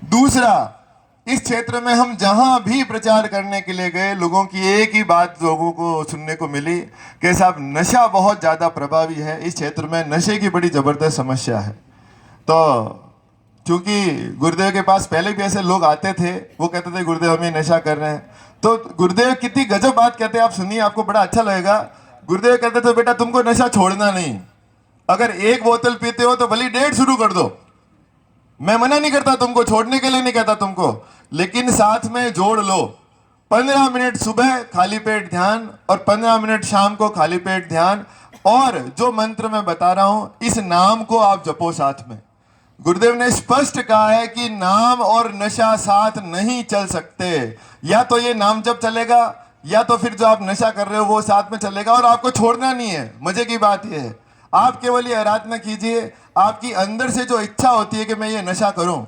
दूसरा, इस क्षेत्र में हम जहां भी प्रचार करने के लिए गए, लोगों की एक ही बात लोगों को सुनने को मिली कि साहब नशा बहुत ज्यादा प्रभावी है, इस क्षेत्र में नशे की बड़ी जबरदस्त समस्या है। तो क्योंकि गुरुदेव के पास पहले भी ऐसे लोग आते थे, वो कहते थे गुरुदेव हम ये नशा कर रहे हैं। तो गुरुदेव कितनी गजब बात कहते हैं, आप सुनिए, आपको बड़ा अच्छा लगेगा। गुरुदेव कहते थे बेटा तुमको नशा छोड़ना नहीं, अगर एक बोतल पीते हो तो भले 1.5 शुरू कर दो, मैं मना नहीं करता तुमको, छोड़ने के लिए नहीं कहता तुमको, लेकिन साथ में जोड़ लो 15 मिनट सुबह खाली पेट ध्यान और 15 मिनट शाम को खाली पेट ध्यान, और जो मंत्र मैं बता रहा हूं इस नाम को आप जपो साथ में। गुरुदेव ने स्पष्ट कहा है कि नाम और नशा साथ नहीं चल सकते, या तो ये नाम जप चलेगा या तो फिर जो आप नशा कर रहे हो वो साथ में चलेगा, और आपको छोड़ना नहीं है। मजे की बात यह है, आप केवल ये आराधना कीजिए, आपकी अंदर से जो इच्छा होती है कि मैं ये नशा करूं।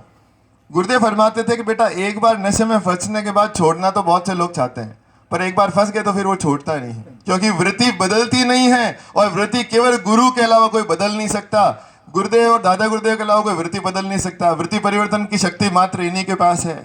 गुरुदेव फरमाते थे कि बेटा एक बार नशे में फंसने के बाद छोड़ना तो बहुत से लोग चाहते हैं, पर एक बार फंस गए तो फिर वो छोड़ता नहीं है, क्योंकि वृत्ति बदलती नहीं है, और वृत्ति केवल गुरु के अलावा कोई बदल नहीं सकता। गुरुदेव और दादा गुरुदेव के अलावा कोई वृत्ति बदल नहीं सकता, वृत्ति परिवर्तन की शक्ति मात्र इन्हीं के पास है।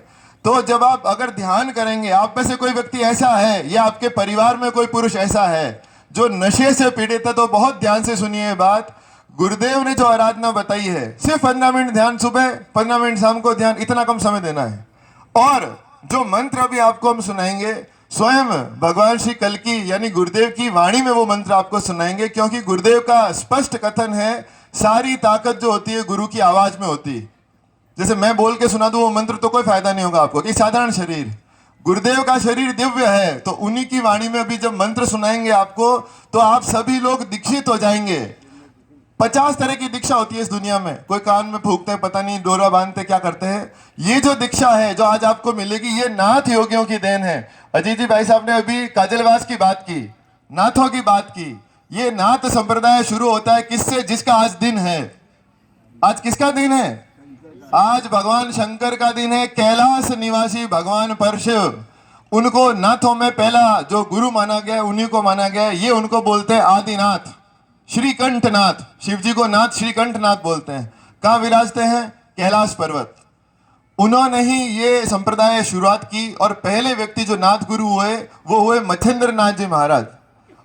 तो जब आप अगर ध्यान करेंगे, आप में से कोई व्यक्ति ऐसा है या आपके परिवार में कोई पुरुष ऐसा है जो नशे से पीड़ित है, तो बहुत ध्यान से सुनिए ये बात। गुरुदेव ने जो आराधना बताई है, सिर्फ 15 मिनट ध्यान सुबह, 15 मिनट शाम को ध्यान, इतना कम समय देना है। और जो मंत्र अभी आपको हम सुनाएंगे, स्वयं भगवान श्री कल्कि यानी गुरुदेव की वाणी में वो मंत्र आपको सुनाएंगे, क्योंकि गुरुदेव का स्पष्ट कथन है सारी ताकत जो होती है गुरु की आवाज में होती है। जैसे मैं बोल के सुना दूं वो मंत्र तो कोई फायदा नहीं होगा आपको, कि साधारण शरीर, गुरुदेव का शरीर दिव्य है, तो उन्हीं की वाणी में अभी जब मंत्र सुनाएंगे आपको, तो आप सभी लोग दीक्षित हो जाएंगे। 50 तरह की दीक्षा होती है इस दुनिया में, कोई कान में फूकते हैं, पता नहीं डोरा बांधते क्या करते हैं। ये जो दीक्षा है जो आज आपको मिलेगी, ये नाथ योगियों की देन है। अजीत जी भाई साहब ने अभी काजलवास की बात की, नाथों की बात की। ये नाथ संप्रदाय शुरू होता है किससे? जिसका आज दिन है। आज किसका दिन है? आज भगवान शंकर का दिन है, कैलाश निवासी भगवान परशिव। उनको नाथों में पहला जो गुरु माना गया, उन्हीं को माना गया। ये उनको बोलते हैं आदिनाथ, श्रीकंठनाथ। शिव जी को नाथ श्रीकंठनाथ बोलते हैं। कहाँ विराजते हैं? कैलाश पर्वत। उन्होंने ही ये संप्रदाय शुरुआत की, और पहले व्यक्ति जो नाथ गुरु हुए वो हुए मच्छिंद्र नाथ जी महाराज,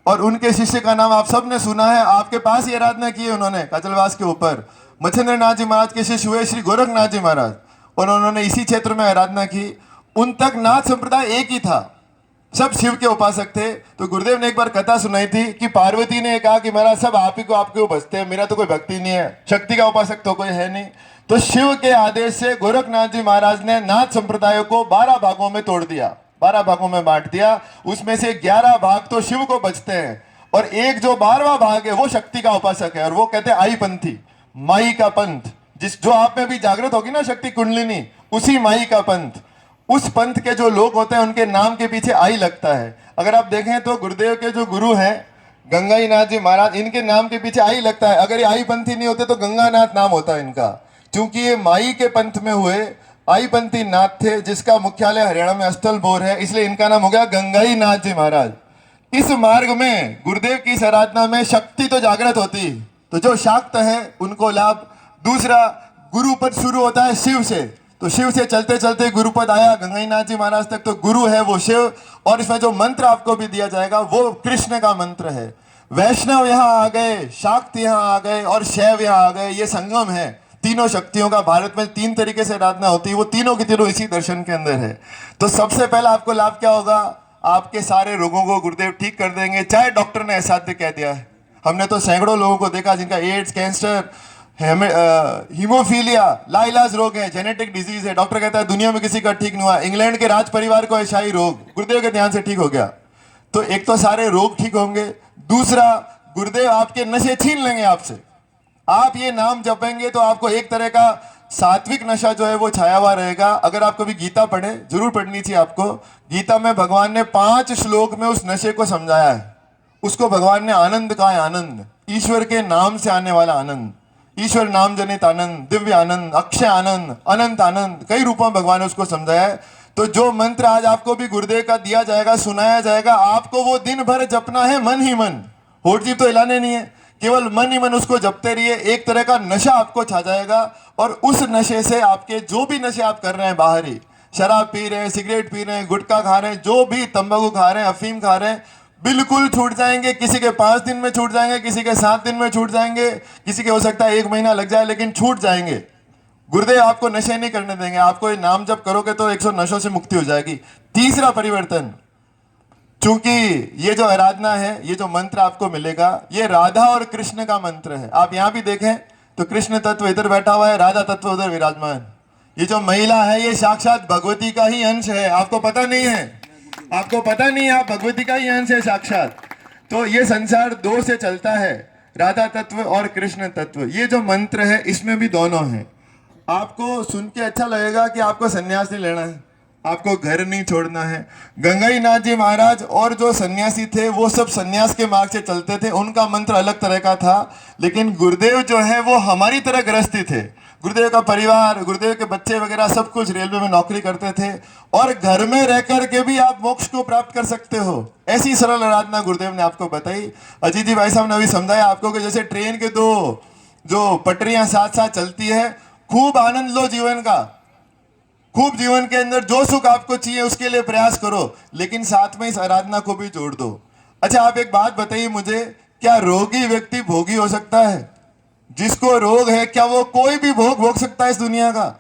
और उनके शिष्य का नाम आप सबने सुना है, आपके पास ही आराधना की है उन्होंने काजलवास के ऊपर। मच्छिंद्र नाथ जी महाराज के शिष्य हुए श्री गोरखनाथ जी महाराज, और उन्होंने इसी क्षेत्र में आराधना की। उन तक नाथ संप्रदाय एक ही था, सब शिव के उपासक थे। तो गुरुदेव ने एक बार कथा सुनाई थी कि पार्वती ने कहा कि महाराज सब आप ही को आपके भजते हैं, मेरा तो कोई भक्ति नहीं है, शक्ति का उपासक तो कोई है नहीं। तो शिव के आदेश से गोरखनाथ जी महाराज ने नाथ संप्रदाय को 12 भागों में तोड़ दिया, 12 भागों में बांट दिया। उसमें से 11 भाग तो शिव को बचते हैं, और एक जो 12वां भाग है वो शक्ति का उपासक है, और वो कहते हैं आई पंथी, माई का पंथ। जिस जो आप में भी जागृत होगी ना शक्ति कुंडलिनी, उसी माई का पंथ। उस पंथ के जो लोग होते हैं उनके नाम के पीछे आई लगता है। अगर आप देखें तो गुरुदेव के जो गुरु हैं गंगाईनाथ जी महाराज, इनके नाम के पीछे आई लगता है। अगर ये आई पंथी नहीं होते तो गंगानाथ नाम होता है इनका, क्योंकि ये माई के पंथ में हुए आई पंथी नाथ थे, जिसका मुख्यालय हरियाणा में अस्तलबोर है, इसलिए इनका नाम हो गया गंगाईनाथ जी महाराज। इस मार्ग में गुरुदेव की इस आराधना में शक्ति तो जागृत होती, तो जो शाक्त है उनको लाभ। दूसरा, गुरुपद शुरू होता है शिव से, तो शिव से चलते चलते गुरुपद आया गंगाईनाथ जी महाराज तक, तो गुरु है वो शिव। और इसमें जो मंत्र आपको भी दिया जाएगा वो कृष्ण का मंत्र है। वैष्णव यहाँ आ गए, शाक्त यहाँ आ गए, और शैव यहाँ आ गए। ये संगम है तीनों शक्तियों का। भारत में 3 तरीके से आराधना होती है, वो तीनों की तीनों इसी दर्शन के अंदर है। तो सबसे पहला आपको लाभ क्या होगा? आपके सारे रोगों को गुरुदेव ठीक कर देंगे, चाहे डॉक्टर ने असाध्य कह दिया है। हमने तो सैकड़ों लोगों को देखा जिनका एड्स, कैंसर, हीमोफीलिया लाइलाज रोग है, जेनेटिक डिजीज है, डॉक्टर कहता है दुनिया में किसी का ठीक नहीं हुआ। इंग्लैंड के राज परिवार को ऐशाई रोग गुरुदेव के ध्यान से ठीक हो गया। तो एक तो सारे रोग ठीक होंगे, दूसरा गुरुदेव आपके नशे छीन लेंगे आपसे। आप ये नाम जपेंगे तो आपको एक तरह का सात्विक नशा जो है वो छाया हुआ रहेगा। अगर आप कभी गीता पढ़े, जरूर पढ़नी चाहिए आपको। गीता में भगवान ने 5 श्लोक में उस नशे को समझाया है। उसको भगवान ने आनंद कहा है, आनंद, ईश्वर के नाम से आने वाला आनंद, ईश्वर नाम जनित आनंद, दिव्य आनंद, अक्षय आनंद, अनंत आनंद, कई रूपों में भगवान ने उसको समझाया है। तो जो मंत्र आज आपको भी गुरुदेव का दिया जाएगा, सुनाया जाएगा, आपको वो दिन भर जपना है मन ही मन। होठ जीभ तो हिलाने नहीं है, केवल मन ही मन उसको जपते रहिए, एक तरह का नशा आपको छा जाएगा। और उस नशे से आपके जो भी नशे आप कर रहे हैं बाहरी, शराब पी रहे हैं, सिगरेट पी रहे हैं, गुटखा खा रहे हैं, जो भी तंबाकू खा रहे हैं, अफीम खा रहे हैं, बिल्कुल छूट जाएंगे। किसी के 5 दिन में छूट जाएंगे, किसी के 7 दिन में छूट जाएंगे, किसी के हो सकता है 1 महीना लग जाए, लेकिन छूट जाएंगे। गुरुदेव आपको नशे नहीं करने देंगे। आपको ये नाम जप करोगे तो 100 नशों से मुक्ति हो जाएगी। तीसरा परिवर्तन, चूंकि ये जो आराधना है, ये जो मंत्र आपको मिलेगा, ये राधा और कृष्ण का मंत्र है। आप यहां भी देखें तो कृष्ण तत्व इधर बैठा हुआ है, राधा तत्व उधर विराजमान। ये जो महिला है ये साक्षात भगवती का ही अंश है। आपको पता नहीं है, आपको पता नहीं है, आप भगवती का ही अंश है साक्षात। तो ये संसार 2 से चलता है, राधा तत्व और कृष्ण तत्व। ये जो मंत्र है इसमें भी दोनों हैं। आपको सुन के अच्छा लगेगा कि आपको सन्यास नहीं लेना है, आपको घर नहीं छोड़ना है। गंगाई नाथ जी महाराज और जो सन्यासी थे वो सब सन्यास के मार्ग से चलते थे, उनका मंत्र अलग तरह का था। लेकिन गुरुदेव जो है वो हमारी तरह गृहस्थी थे। गुरुदेव का परिवार, गुरुदेव के बच्चे वगैरह सब कुछ रेलवे में नौकरी करते थे, और घर में रह करके भी आप मोक्ष को प्राप्त कर सकते हो। ऐसी सरल आराधना गुरुदेव ने आपको बताई। अजीत जी भाई साहब ने अभी समझाया आपको कि जैसे ट्रेन के 2 जो पटरियां साथ साथ चलती है, खूब आनंद लो जीवन का, खूब जीवन के अंदर जो सुख आपको चाहिए उसके लिए प्रयास करो, लेकिन साथ में इस आराधना को भी जोड़ दो। अच्छा, आप एक बात बताइए मुझे, क्या रोगी व्यक्ति भोगी हो सकता है? जिसको रोग है, क्या वो कोई भी भोग भोग सकता है इस दुनिया का?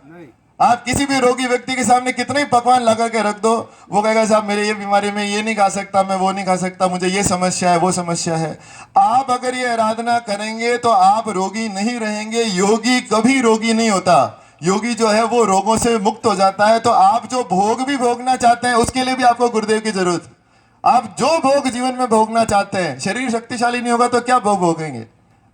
आप किसी भी रोगी व्यक्ति के सामने कितने ही पकवान लगा के रख दो, वो कहेगा साहब मेरे ये बीमारी में ये नहीं खा सकता, मैं वो नहीं खा सकता, मुझे ये समस्या है, वो समस्या है। आप अगर ये आराधना करेंगे तो आप रोगी नहीं रहेंगे। योगी कभी रोगी नहीं होता। योगी जो है वो रोगों से मुक्त हो जाता है। तो आप जो भोग भी भोगना चाहते हैं उसके लिए भी आपको गुरुदेव की जरूरत। आप जो भोग जीवन में भोगना चाहते हैं, शरीर शक्तिशाली नहीं होगा तो क्या भोग भोगेंगे?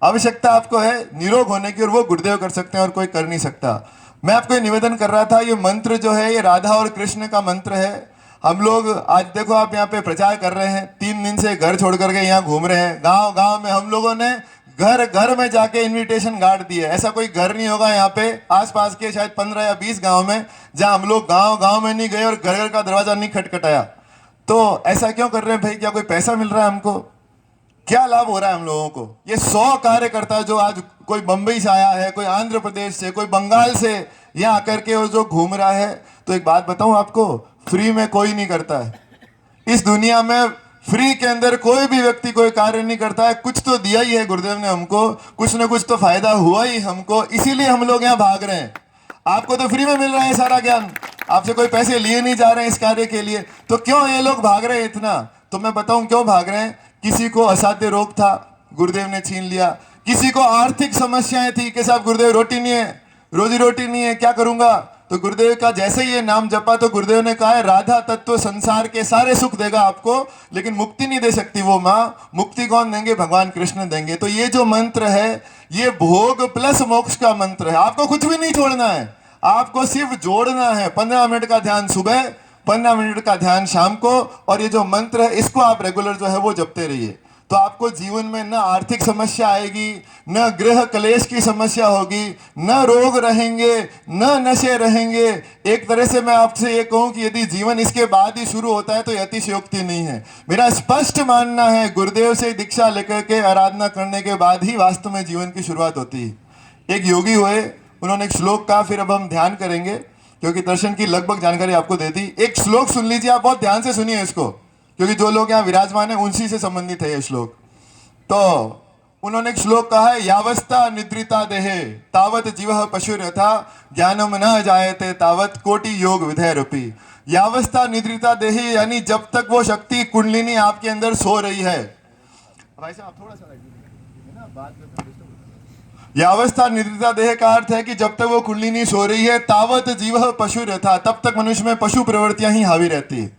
आवश्यकता आपको है निरोग होने की, और वो गुरुदेव कर सकते हैं और कोई कर नहीं सकता। मैं आपको ये निवेदन कर रहा था, ये मंत्र जो है ये राधा और कृष्ण का मंत्र है। हम लोग आज देखो आप यहाँ पे प्रचार कर रहे हैं, 3 दिन से घर छोड़ करके यहाँ घूम रहे हैं। गांव गांव में हम लोगों ने घर घर में जाके इनविटेशन गाड़ दिए। ऐसा कोई घर नहीं होगा यहाँ पे आसपास के शायद 15 या 20 गांव में जहां हम लोग गांव गांव में नहीं गए और घर घर का दरवाजा नहीं खटखटाया। तो ऐसा क्यों कर रहे हैं भाई? क्या कोई पैसा मिल रहा है हमको? क्या लाभ हो रहा है हम लोगों को? ये 100 कार्यकर्ता जो आज कोई बंबई से आया है, कोई आंध्र प्रदेश से, कोई बंगाल से यहाँ आकर के वो जो घूम रहा है, तो एक बात बताऊं आपको, फ्री में कोई नहीं करता है इस दुनिया में। फ्री के अंदर कोई भी व्यक्ति कोई कार्य नहीं करता है। कुछ तो दिया ही है गुरुदेव ने हमको, कुछ ना कुछ तो फायदा हुआ ही हमको, इसीलिए हम लोग यहाँ भाग रहे हैं। आपको तो फ्री में मिल रहा है सारा ज्ञान, आपसे कोई पैसे लिए नहीं जा रहे हैं इस कार्य के लिए, तो क्यों ये लोग भाग रहे हैं इतना? तो मैं बताऊं क्यों भाग रहे हैं। किसी को असाध्य रोग था, गुरुदेव ने छीन लिया। किसी को आर्थिक समस्याएं थी कि साहब गुरुदेव रोटी नहीं है, रोजी रोटी नहीं है, क्या करूंगा? तो गुरुदेव का जैसे ही ये नाम जपा तो गुरुदेव ने कहा है राधा तत्व संसार के सारे सुख देगा आपको, लेकिन मुक्ति नहीं दे सकती वो माँ। मुक्ति कौन देंगे? भगवान कृष्ण देंगे। तो ये जो मंत्र है ये भोग प्लस मोक्ष का मंत्र है। आपको कुछ भी नहीं छोड़ना है, आपको सिर्फ जोड़ना है। 15 मिनट का ध्यान सुबह, 15 मिनट का ध्यान शाम को, और ये जो मंत्र है इसको आप रेगुलर जो है वो जपते रहिए। तो आपको जीवन में न आर्थिक समस्या आएगी, न गृह क्लेश की समस्या होगी, न रोग रहेंगे, न नशे रहेंगे। एक तरह से मैं आपसे ये कहूं कि यदि जीवन इसके बाद ही शुरू होता है तो ये अतिशयोक्ति नहीं है। मेरा स्पष्ट मानना है गुरुदेव से दीक्षा लेकर के आराधना करने के बाद ही वास्तव में जीवन की शुरुआत होती है। एक योगी हुए, उन्होंने एक श्लोक कहा, फिर अब हम ध्यान करेंगे क्योंकि दर्शन की लगभग जानकारी आपको दे दी। एक श्लोक सुन लीजिए, आप बहुत ध्यान से सुनिए इसको, क्योंकि जो लोग यहाँ विराजमान है उनसी से संबंधित है ये श्लोक। तो उन्होंने एक श्लोक कहा है, यावस्था निद्रिता देहे तावत जीवः पशुर्यथा ज्ञानम न जायते तावत कोटि योग विधेयरूपी। यावस्था निद्रिता देहे यानी जब तक वो शक्ति कुंडलिनी आपके अंदर सो रही है। भाई साहब आप थोड़ा सा ना बात में। यावस्था निद्रिता देह का अर्थ है कि जब तक वो कुंडलिनी सो रही है, तावत जीवः पशुर्यथा तब तक मनुष्य में पशु प्रवृत्तियां ही हावी रहती है।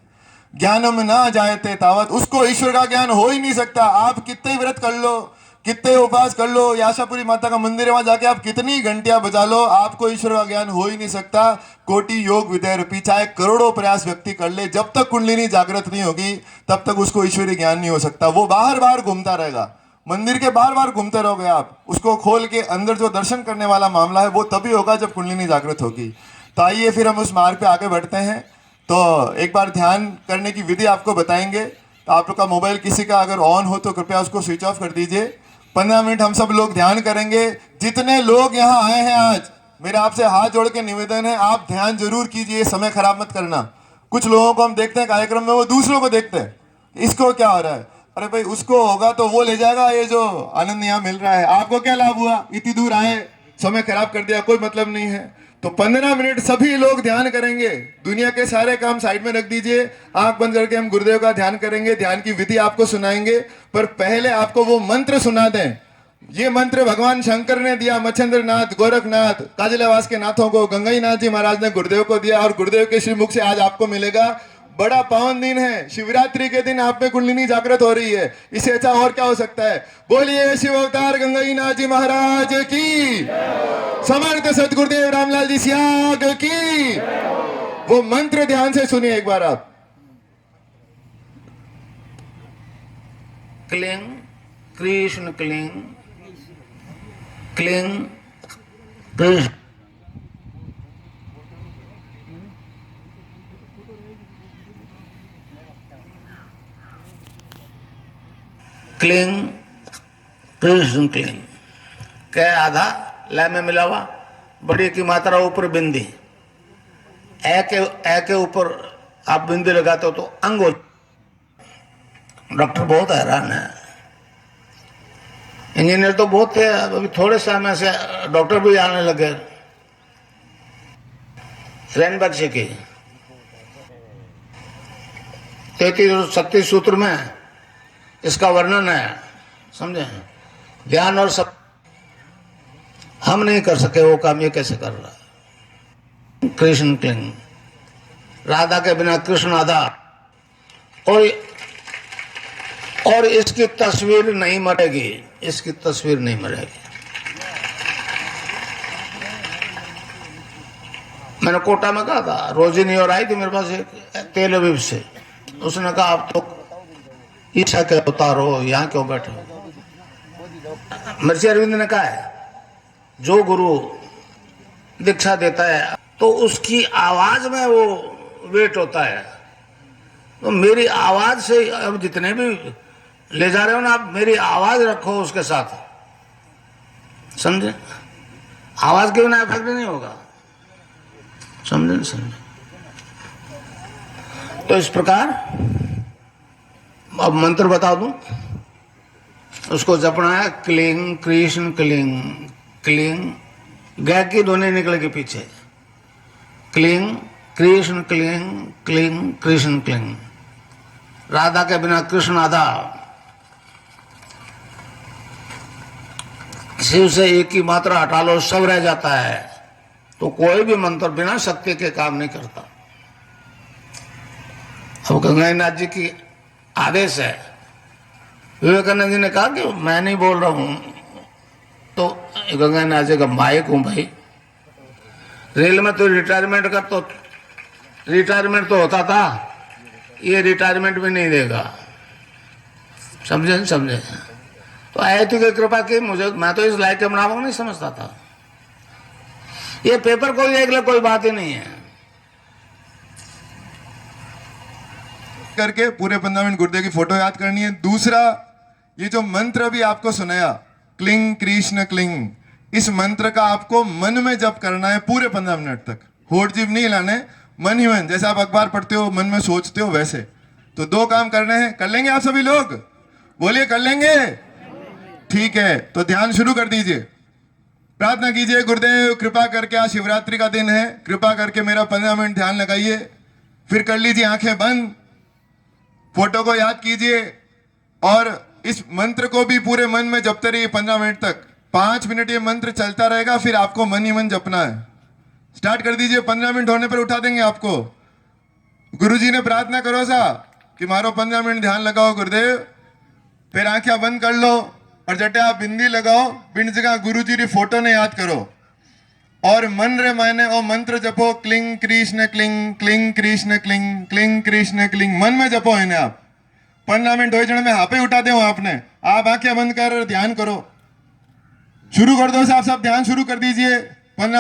ज्ञानम न जायते तावत, उसको ईश्वर का ज्ञान हो ही नहीं सकता। आप कितने व्रत कर लो, कितने उपवास कर लो, आशापुरी माता का मंदिर है वहां जाके आप कितनी घंटियां बजा लो, आपको ईश्वर का ज्ञान हो ही नहीं सकता। कोटि योग विधेयरूपी, चाहे करोड़ों प्रयास व्यक्ति कर ले, जब तक कुंडलिनी जागृत नहीं होगी तब तक उसको ईश्वरीय ज्ञान नहीं हो सकता। वो बाहर बाहर घूमता रहेगा, मंदिर के बार बार घूमते रहोगे आप, उसको खोल के अंदर जो दर्शन करने वाला मामला है वो तभी होगा जब कुंडलिनी जागृत होगी। तो आइए फिर हम उस मार्ग पे आगे बढ़ते हैं। तो एक बार ध्यान करने की विधि आपको बताएंगे। तो आप लोग का मोबाइल किसी का अगर ऑन हो तो कृपया उसको स्विच ऑफ कर दीजिए। 15 मिनट हम सब लोग ध्यान करेंगे। जितने लोग यहाँ आए हैं आज, मेरा आपसे हाथ जोड़ के निवेदन है, आप ध्यान जरूर कीजिए, समय खराब मत करना। कुछ लोगों को हम देखते हैं कार्यक्रम में, वो दूसरों को देखते हैं, इसको क्या हो रहा है, अरे भाई उसको होगा तो वो ले जाएगा, ये जो आनंद यहाँ मिल रहा है आपको क्या लाभ हुआ, इतनी दूर आए समय खराब कर दिया, कोई मतलब नहीं है। तो 15 मिनट सभी लोग ध्यान करेंगे, दुनिया के सारे काम साइड में रख दीजिए, आंख बंद करके हम गुरुदेव का ध्यान करेंगे, ध्यान की विधि आपको सुनाएंगे, पर पहले आपको वो मंत्र सुना दें। ये मंत्र भगवान शंकर ने दिया, मच्छिंद्र नाथ, गोरखनाथ, काजलावास के नाथों को गंगाई नाथ जी महाराज ने गुरुदेव को दिया, और गुरुदेव के श्रीमुख से आज आपको मिलेगा। बड़ा पावन दिन है, शिवरात्रि के दिन आप में कुंडलिनी जागृत हो रही है, इससे अच्छा और क्या हो सकता है। बोलिए शिव अवतार गंगाई नाथ जी महाराज की, समर्थ सतगुरुदेव रामलाल जी सियाग की। वो मंत्र ध्यान से सुनिए एक बार आप। क्लीं कृष्ण क्लीं क्लीं कृष्ण क्लीं कृष्ण क्लीं। क्या आधा लय में मिला हुआ, बड़ी की मात्रा ऊपर बिंदी, ए के ऊपर आप बिंदी लगाते हो तो अंग हो। डॉक्टर बहुत हैरान है, इंजीनियर तो बहुत थे, अभी थोड़े समय से डॉक्टर भी आने लगे। रैनबर्ग से की 33-36 सूत्र में इसका वर्णन है, समझे। ध्यान और सब हम नहीं कर सके वो काम ये कैसे कर रहा है। कृष्ण क्लीं, राधा के बिना कृष्ण आधा, और इसकी तस्वीर नहीं मरेगी, इसकी तस्वीर नहीं मरेगी। मैंने कोटा में कहा था, रोजिनी और आई थी मेरे पास एक तेल अवीव से, उसने कहा आप तो ईशा के अवतार हो, यहाँ क्यों बैठे हो। महर्षि अरविंद ने कहा है, जो गुरु दीक्षा देता है तो उसकी आवाज में वो वेट होता है। तो मेरी आवाज से, अब जितने भी ले जा रहे हो ना आप, मेरी आवाज रखो उसके साथ, समझे। आवाज के बिना इफेक्ट नहीं होगा, समझे समझे। तो इस प्रकार अब मंत्र बता दूं, उसको जपना है। क्लीं कृष्ण क्लीं क्लीं, गै की ध्वनि निकलेगी पीछे। क्लीं कृष्ण क्लीं क्लीं कृष्ण क्लीं, राधा के बिना कृष्ण आधा। शिव से एक ही मात्रा हटा लो, सब रह जाता है। तो कोई भी मंत्र बिना शक्ति के काम नहीं करता। अब गंगानाथ जी की आदेश है, विवेकानंद जी ने कहा कि मैं नहीं बोल रहा हूं, तो गंगानाथ जी का माइक हूं भाई। रेल में तो रिटायरमेंट तो होता था, ये रिटायरमेंट भी नहीं देगा, समझे समझे। तो आयती की कृपा की मुझे, मैं तो इस लायक के मुनाफा नहीं समझता था। ये पेपर कोई देख ले, कोई बात ही नहीं है। करके पूरे 15 मिनट गुरुदेव की फोटो याद करनी है। दूसरा, ये जो मंत्र भी आपको सुनाया, क्लिंग कृष्ण क्लिंग, इस मंत्र का आपको मन में जप करना है पूरे 15 मिनट तक। होठ जीभ नहीं हिलाने, मन ही मन, जैसे आप अखबार पढ़ते हो मन में सोचते हो वैसे। तो 2 काम करने हैं, कर लेंगे आप सभी लोग? बोलिए कर लेंगे, ठीक है। तो ध्यान शुरू कर दीजिए, प्रार्थना कीजिए, गुरुदेव कृपा करके, आज शिवरात्रि का दिन है, कृपा करके मेरा 15 मिनट ध्यान लगाइए। फिर कर लीजिए आंखें बंद, फोटो को याद कीजिए और इस मंत्र को भी पूरे मन में जपते रहिए 15 मिनट तक। 5 मिनट ये मंत्र चलता रहेगा, फिर आपको मन ही मन जपना है। स्टार्ट कर दीजिए, 15 मिनट होने पर उठा देंगे आपको। गुरुजी ने प्रार्थना करो सा कि मारो 15 मिनट ध्यान लगाओ गुरुदेव। फिर आंखें बंद कर लो और जटे आप बिंदी लगाओ, बिन जगह गुरुजी री फोटो ने याद करो और मन रे मायने ओ मंत्र जपो, क्लिंग कृष्ण क्लिंग क्लिंग कृष्ण क्लिंग क्लिंग कृष्ण क्लिंग। मन में जपो इन्हें आप। 15 मिनट हो जने में हापे उठा दे आपने, आप आंखें बंद कर ध्यान करो। शुरू कर दो साहब, सब ध्यान शुरू कर दीजिए। 15